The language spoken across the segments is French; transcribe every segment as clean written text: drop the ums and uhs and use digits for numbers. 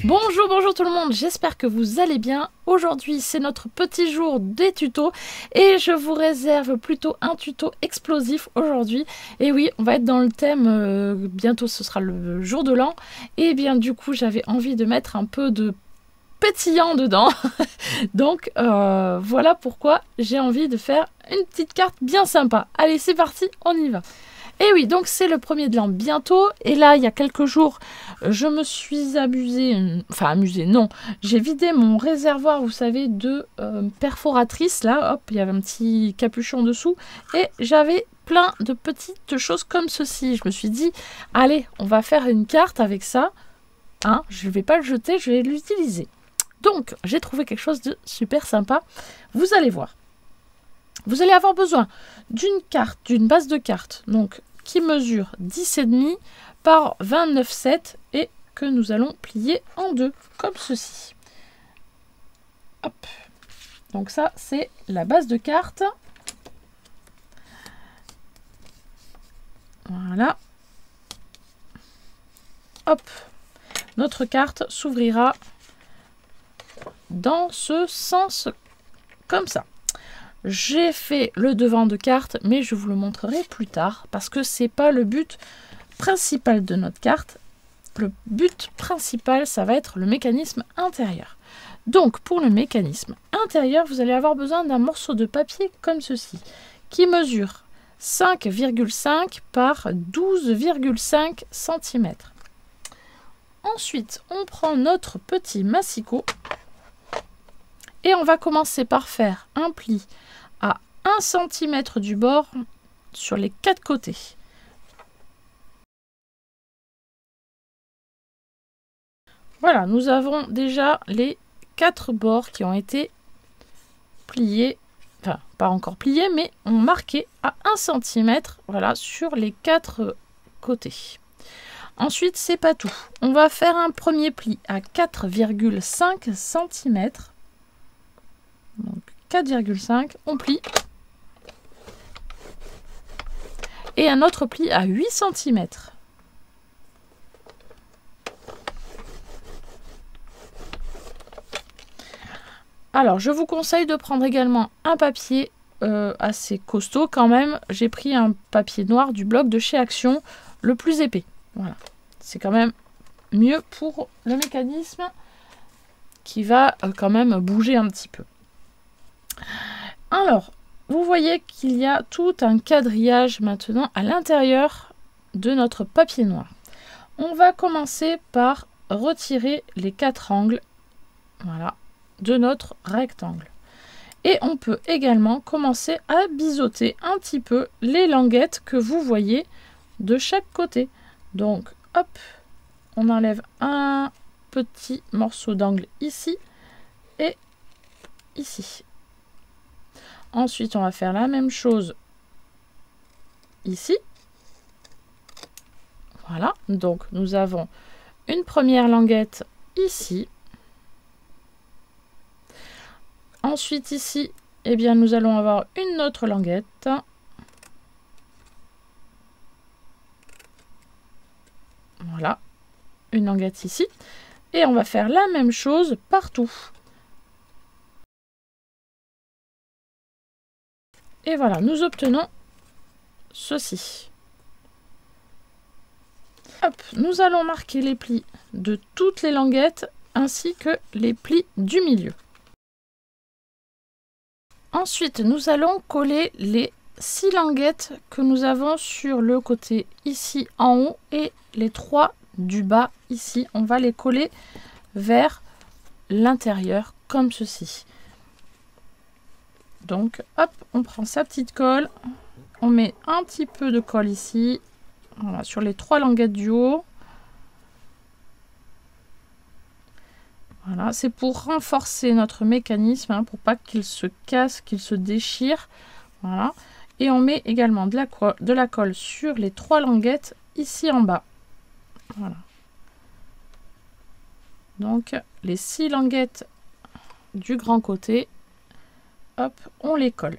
Bonjour, bonjour tout le monde, j'espère que vous allez bien. Aujourd'hui, c'est notre petit jour des tutos et je vous réserve plutôt un tuto explosif aujourd'hui. Et oui, on va être dans le thème, bientôt ce sera le jour de l'an. Et bien du coup, j'avais envie de mettre un peu de pétillant dedans. Donc voilà pourquoi j'ai envie de faire une petite carte bien sympa. Allez, c'est parti, on y va. Et oui, donc c'est le premier de l'an bientôt. Et là, il y a quelques jours, je me suis amusée. Enfin, amusée, non. J'ai vidé mon réservoir, vous savez, de perforatrice. Là, hop, il y avait un petit capuchon dessous. Et j'avais plein de petites choses comme ceci. Je me suis dit, allez, on va faire une carte avec ça. Hein, je ne vais pas le jeter, je vais l'utiliser. Donc, j'ai trouvé quelque chose de super sympa. Vous allez voir. Vous allez avoir besoin d'une carte, d'une base de cartes, donc qui mesure 10,5 par 29,7 et que nous allons plier en deux, comme ceci. Hop. Donc ça, c'est la base de carte. Voilà. Hop. Notre carte s'ouvrira dans ce sens, comme ça. J'ai fait le devant de carte, mais je vous le montrerai plus tard parce que c'est pas le but principal de notre carte. Le but principal, ça va être le mécanisme intérieur. Donc, pour le mécanisme intérieur, vous allez avoir besoin d'un morceau de papier comme ceci, qui mesure 5,5 par 12,5 cm. Ensuite, on prend notre petit massicot et on va commencer par faire un pli à 1 cm du bord sur les 4 côtés. Voilà, nous avons déjà les 4 bords qui ont été pliés, enfin pas encore pliés, mais ont marqué à 1 cm, voilà, sur les 4 côtés. Ensuite, c'est pas tout. On va faire un premier pli à 4,5 cm. Donc 4,5, on plie. Et un autre pli à 8 cm. Alors, je vous conseille de prendre également un papier assez costaud quand même. J'ai pris un papier noir du bloc de chez Action, le plus épais. Voilà, c'est quand même mieux pour le mécanisme qui va quand même bouger un petit peu. Alors, vous voyez qu'il y a tout un quadrillage maintenant à l'intérieur de notre papier noir. On va commencer par retirer les 4 angles, voilà, de notre rectangle. Et on peut également commencer à biseauter un petit peu les languettes que vous voyez de chaque côté. Donc, hop, on enlève un petit morceau d'angle ici et ici. Ensuite, on va faire la même chose ici. Voilà, donc nous avons une première languette ici. Ensuite, ici, eh bien, nous allons avoir une autre languette. Voilà, une languette ici. Et on va faire la même chose partout. Et voilà, nous obtenons ceci. Hop, nous allons marquer les plis de toutes les languettes ainsi que les plis du milieu. Ensuite, nous allons coller les 6 languettes que nous avons sur le côté ici en haut et les 3 du bas ici. On va les coller vers l'intérieur comme ceci. Donc, hop, on prend sa petite colle, on met un petit peu de colle ici, voilà, sur les 3 languettes du haut. Voilà, c'est pour renforcer notre mécanisme, hein, pour pas qu'il se casse, qu'il se déchire. Voilà, et on met également de la colle sur les 3 languettes ici en bas. Voilà. Donc, les 6 languettes du grand côté. Hop, on les colle.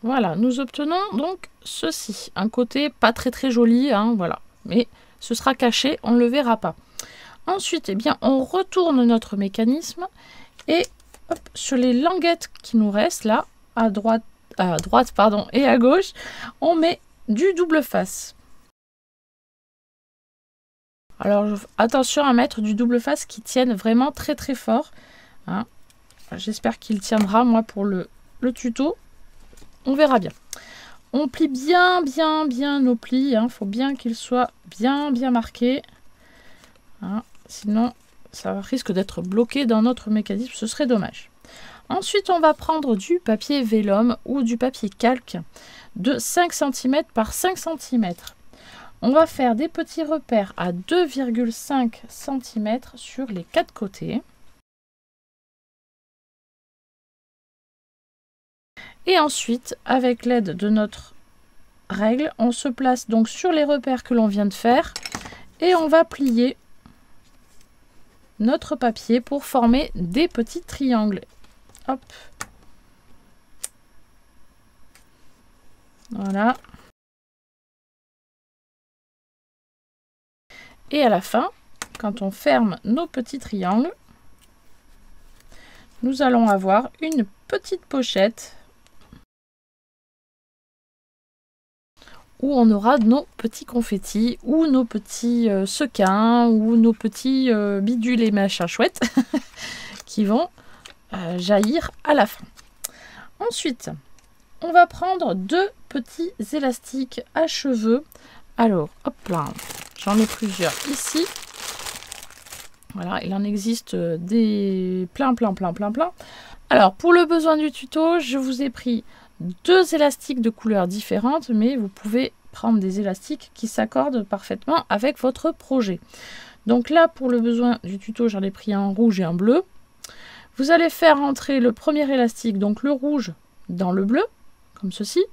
Voilà, nous obtenons donc ceci. Un côté pas très joli, hein, voilà. mais ce sera caché, on ne le verra pas. Ensuite, eh bien, on retourne notre mécanisme et hop, sur les languettes qui nous restent là, à droite pardon, et à gauche, on met du double face. Alors attention à mettre du double face qui tienne vraiment très très fort. Hein. J'espère qu'il tiendra, moi, pour le tuto. On verra bien. On plie bien nos plis. Hein. Faut bien qu'ils soient bien marqués. Hein. Sinon, ça risque d'être bloqué dans notre mécanisme. Ce serait dommage. Ensuite, on va prendre du papier vélum ou du papier calque de 5 cm par 5 cm. On va faire des petits repères à 2,5 cm sur les 4 côtés. Et ensuite, avec l'aide de notre règle, on se place donc sur les repères que l'on vient de faire et on va plier notre papier pour former des petits triangles. Hop. Voilà. Et à la fin, quand on ferme nos petits triangles, nous allons avoir une petite pochette où on aura nos petits confettis ou nos petits sequins ou nos petits bidules et machins chouettes qui vont jaillir à la fin. Ensuite, on va prendre 2 petits élastiques à cheveux. Alors, hop là, j'en ai plusieurs ici. Voilà, il en existe des plein. Alors, pour le besoin du tuto, je vous ai pris 2 élastiques de couleurs différentes, mais vous pouvez prendre des élastiques qui s'accordent parfaitement avec votre projet. Donc là, pour le besoin du tuto, j'en ai pris un rouge et un bleu. Vous allez faire entrer le premier élastique, donc le rouge, dans le bleu, comme ceci.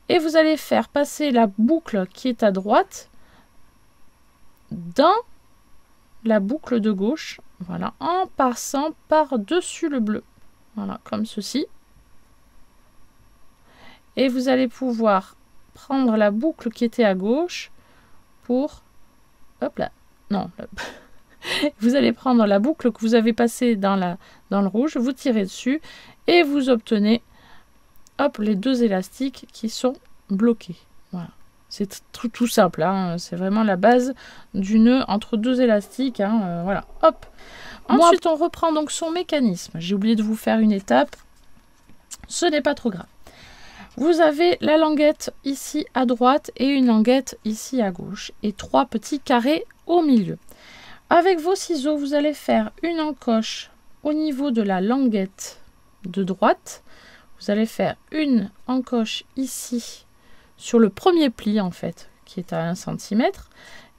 Et vous allez faire passer la boucle qui est à droite dans la boucle de gauche, voilà, en passant par-dessus le bleu. Voilà, comme ceci. Et vous allez pouvoir prendre la boucle qui était à gauche pour... Hop là, non, vous allez prendre la boucle que vous avez passée dans le rouge, vous tirez dessus et vous obtenez hop, les 2 élastiques qui sont bloqués. Voilà. C'est tout simple, hein. C'est vraiment la base du nœud entre 2 élastiques. Hein. Voilà, hop. Ensuite, on reprend donc son mécanisme. J'ai oublié de vous faire une étape. Ce n'est pas trop grave. Vous avez la languette ici à droite et une languette ici à gauche et 3 petits carrés au milieu. Avec vos ciseaux, vous allez faire une encoche au niveau de la languette de droite. Vous allez faire une encoche ici sur le premier pli en fait, qui est à 1 cm.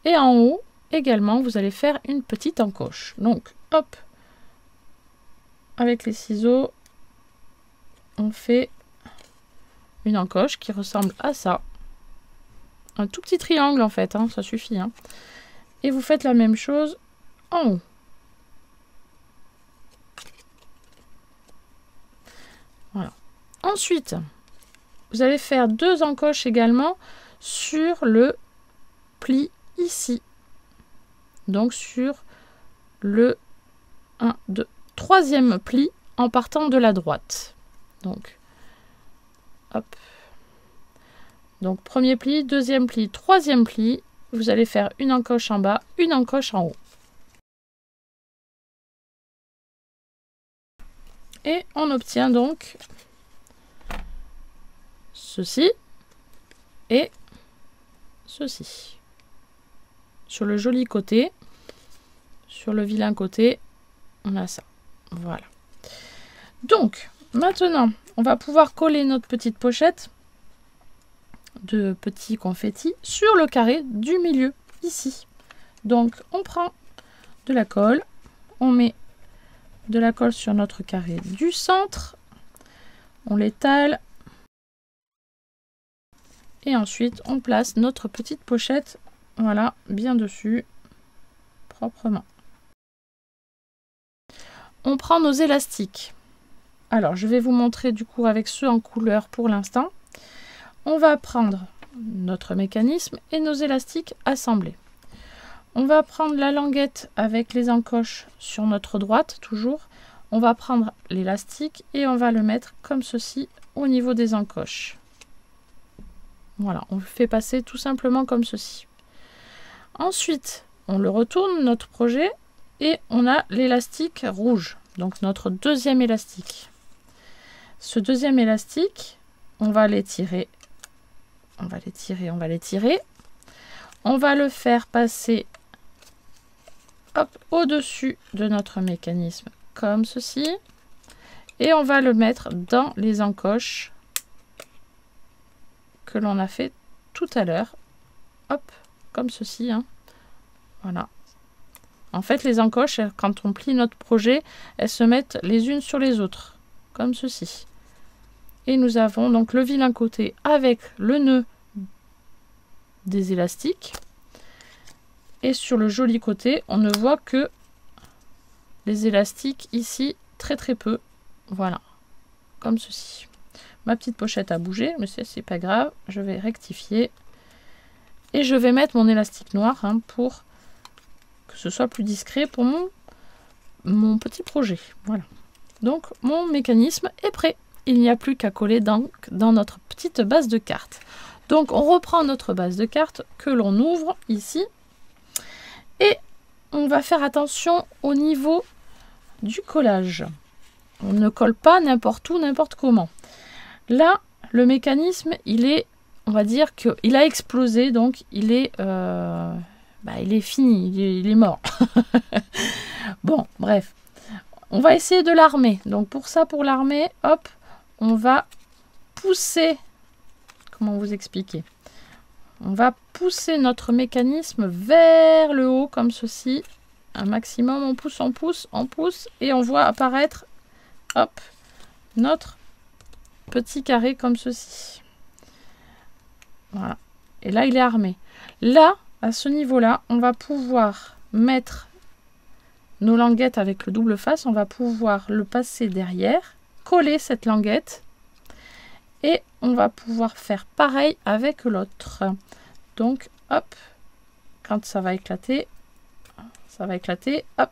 Et en haut, également, vous allez faire une petite encoche. Donc, hop, avec les ciseaux, on fait une encoche qui ressemble à ça. Un tout petit triangle en fait, hein, ça suffit. Hein. Et vous faites la même chose en haut. Voilà. Ensuite, vous allez faire 2 encoches également sur le pli ici. Donc sur le 1, 2, 3e pli en partant de la droite. Donc, hop. Donc premier pli, 2e pli, 3e pli. Vous allez faire une encoche en bas, une encoche en haut. Et on obtient donc ceci et ceci. Sur le joli côté, sur le vilain côté, on a ça. Voilà. Donc, maintenant, on va pouvoir coller notre petite pochette de petits confettis sur le carré du milieu, ici. Donc, on prend de la colle, on met de la colle sur notre carré du centre, on l'étale, et ensuite, on place notre petite pochette, voilà, bien dessus, proprement. On prend nos élastiques. Alors, je vais vous montrer du coup avec ceux en couleur pour l'instant. On va prendre notre mécanisme et nos élastiques assemblés. On va prendre la languette avec les encoches sur notre droite, toujours. On va prendre l'élastique et on va le mettre comme ceci au niveau des encoches. Voilà, on le fait passer tout simplement comme ceci. Ensuite, on le retourne, notre projet, et on a l'élastique rouge, donc notre deuxième élastique. Ce deuxième élastique, on va l'étirer, on va l'étirer, on va l'étirer. On va le faire passer au-dessus de notre mécanisme, comme ceci. Et on va le mettre dans les encoches que l'on a fait tout à l'heure. Hop, comme ceci. Hein. Voilà. En fait, les encoches, quand on plie notre projet, elles se mettent les unes sur les autres, comme ceci. Et nous avons donc le vilain côté avec le nœud des élastiques. Et sur le joli côté, on ne voit que les élastiques ici, très peu. Voilà, comme ceci. Ma petite pochette a bougé, mais c'est pas grave. Je vais rectifier. Et je vais mettre mon élastique noir hein, pour que ce soit plus discret pour mon petit projet. Voilà. Donc, mon mécanisme est prêt. Il n'y a plus qu'à coller dans notre petite base de cartes. Donc, on reprend notre base de cartes que l'on ouvre ici. Et on va faire attention au niveau du collage. On ne colle pas n'importe où, n'importe comment. Là, le mécanisme, il est, on va dire qu'il a explosé, donc il est fini, il est mort. Bon, bref. On va essayer de l'armer. Donc pour ça, pour l'armer, hop, on va pousser. Comment vous expliquer? On va pousser notre mécanisme vers le haut, comme ceci. Un maximum, on pousse, on pousse, on pousse. Et on voit apparaître, hop, notre petit carré comme ceci. Voilà. Et là, il est armé. Là, à ce niveau-là, on va pouvoir mettre nos languettes avec le double face. On va pouvoir le passer derrière, coller cette languette. Et on va pouvoir faire pareil avec l'autre. Donc, hop, quand ça va éclater, hop,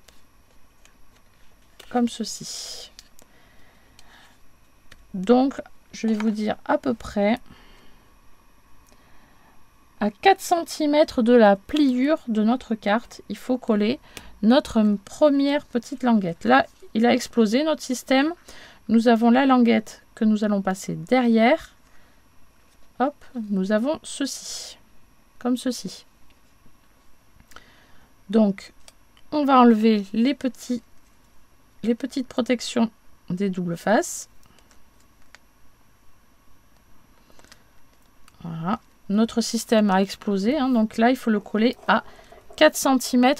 comme ceci. Donc, je vais vous dire à peu près à 4 cm de la pliure de notre carte, il faut coller notre première petite languette. Là, il a explosé notre système. Nous avons la languette que nous allons passer derrière. Hop, nous avons ceci, comme ceci. Donc, on va enlever les petites protections des doubles faces. Voilà, notre système a explosé, hein, donc là, il faut le coller à 4 cm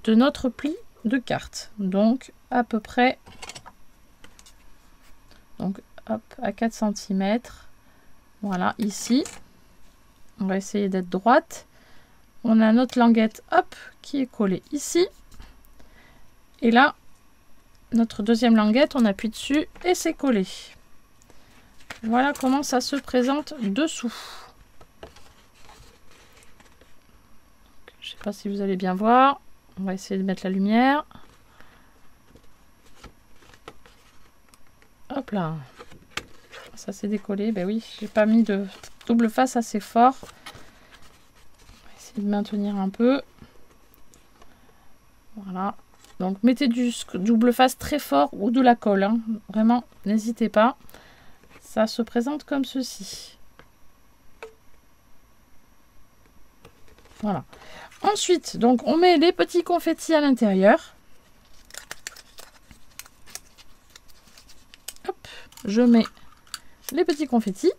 de notre pli de carte. Donc, à peu près, donc, hop, à 4 cm. Voilà, ici. On va essayer d'être droite. On a notre languette, hop, qui est collée ici. Et là, notre deuxième languette, on appuie dessus et c'est collé. Voilà comment ça se présente dessous. Je ne sais pas si vous allez bien voir. On va essayer de mettre la lumière. Hop là. Ça s'est décollé. Ben oui, j'ai pas mis de double face assez fort. On va essayer de maintenir un peu. Voilà. Donc mettez du double face très fort ou de la colle. Hein. Vraiment, n'hésitez pas. Ça se présente comme ceci. Voilà. Ensuite, donc on met les petits confettis à l'intérieur. Hop, je mets les petits confettis.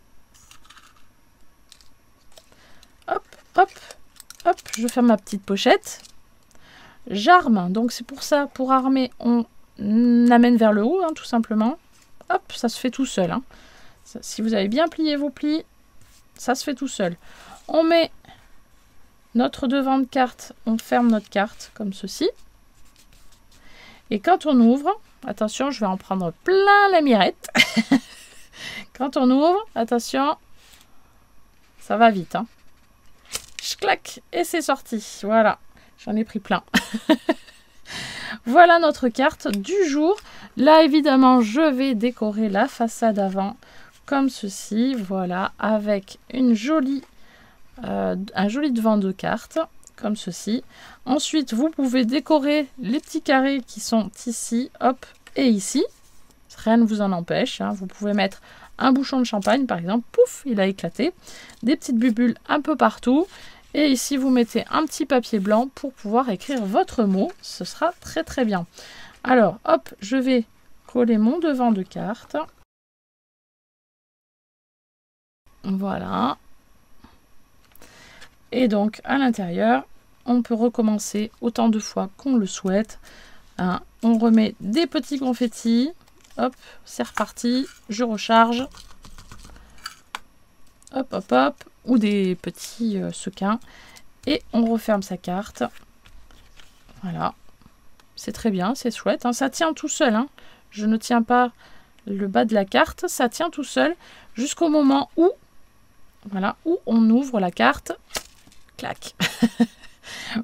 Hop, hop, hop, je ferme ma petite pochette. J'arme, donc c'est pour ça, pour armer, on amène vers le haut, hein, tout simplement. Hop, ça se fait tout seul. Hein. Ça, si vous avez bien plié vos plis, ça se fait tout seul. On met notre devant de carte, on ferme notre carte comme ceci. Et quand on ouvre, attention, je vais en prendre plein la mirette. Quand on ouvre, attention, Ça va vite, hein. Clac, et c'est sorti. Voilà, j'en ai pris plein. Voilà notre carte du jour. Là, évidemment, je vais décorer la façade avant comme ceci. Voilà, avec un joli devant de cartes, comme ceci. Ensuite, vous pouvez décorer les petits carrés qui sont ici, hop, et ici. Rien ne vous en empêche, hein. Vous pouvez mettre un bouchon de champagne, par exemple. Pouf, il a éclaté. Des petites bulles un peu partout. Et ici, vous mettez un petit papier blanc pour pouvoir écrire votre mot. Ce sera très très bien. Alors, hop, je vais coller mon devant de carte. Voilà. Et donc, à l'intérieur, on peut recommencer autant de fois qu'on le souhaite. Hein. On remet des petits confettis. Hop, c'est reparti. Je recharge. Hop, hop, hop. Ou des petits sequins. Et on referme sa carte. Voilà. C'est très bien, c'est chouette. Hein. Ça tient tout seul. Hein. Je ne tiens pas le bas de la carte. Ça tient tout seul jusqu'au moment où, voilà, où on ouvre la carte. Clac.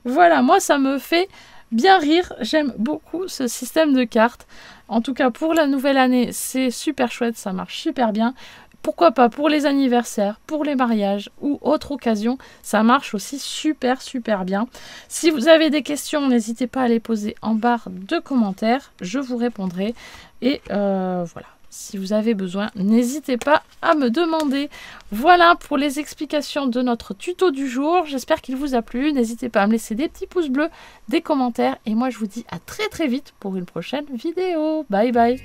Voilà, moi ça me fait bien rire. J'aime beaucoup ce système de cartes. En tout cas, pour la nouvelle année, c'est super chouette. Ça marche super bien. Pourquoi pas pour les anniversaires, pour les mariages ou autres occasions, ça marche aussi super super bien. Si vous avez des questions, n'hésitez pas à les poser en barre de commentaires, je vous répondrai. Et voilà, si vous avez besoin, n'hésitez pas à me demander. Voilà pour les explications de notre tuto du jour, j'espère qu'il vous a plu. N'hésitez pas à me laisser des petits pouces bleus, des commentaires et moi je vous dis à très très vite pour une prochaine vidéo. Bye bye.